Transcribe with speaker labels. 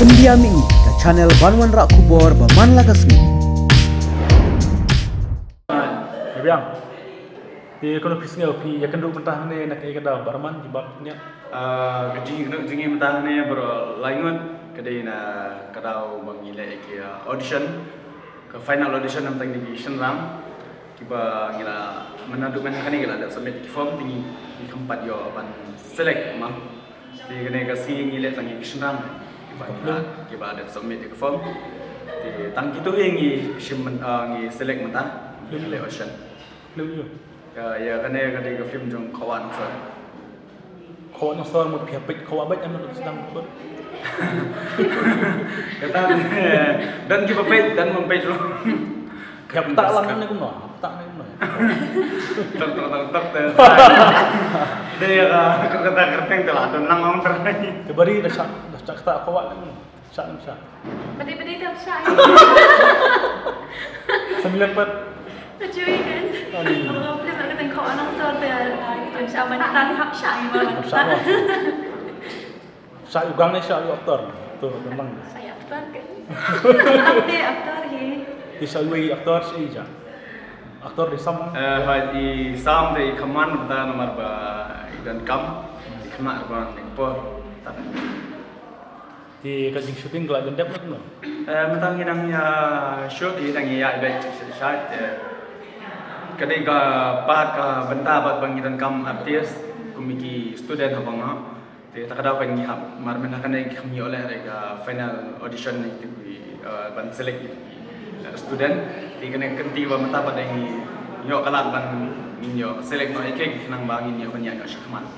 Speaker 1: Undiami ke channel Banwan Rak Kubor Baman Lagasmi.
Speaker 2: Biang, di kono pisnga pi ya kendu mentah ne nak ikada barman di baknya.
Speaker 3: Kecil nak jengi mentah ni bro laingan kedai na kadau mengilai ke audition ke final audition nam tang di Shenram kiba ngila menadukan kan ngila ada submit form tinggi di tempat yo ban select mah di kene kasi ngilai tang di Shenram kiba ada submit di form di tang itu ngi shipment ngi select mentah ngilai audition
Speaker 2: Lu
Speaker 3: ya kene kadai ke film jong kawan so
Speaker 2: kau nak soal mau pihak kau abad yang sedang ber.
Speaker 3: Kata dan kita pay dan mempay lo.
Speaker 2: Pihak tak lang ni kuno, tak ni kuno.
Speaker 3: Tak. Dia kata kerteng telah don lang orang terai.
Speaker 2: Kebari dah cak tak kau awak ni, cak ni cak.
Speaker 4: Benda-benda tak syak.
Speaker 2: 94
Speaker 4: Tercuri kan? Kalau boleh nak kata kau anak so macam mana tadi hak syak ni malah.
Speaker 2: Cak ugang ni cak aktor. Tu memang.
Speaker 4: Saya aktor kan? Aktor ni.
Speaker 2: Di salwi aktor si ja. Aktor di sam.
Speaker 3: Di sam di kaman betul nomor dan kam di kaman orang ekspor.
Speaker 2: Di kajing shooting kelak gendap nak no.
Speaker 3: Mentang hidangnya shoot hidangnya ya baik shot. Kadai ka pahat ka benta bat bangiran kam artis kumiki student habang ha. Te takada kan ngihap marmen kanai kami oleh rega final audition ni ban select student ti kena kenti ba mata pada ni yo kalat ban yo select no ekek nang bangin yo kanya ka shakman.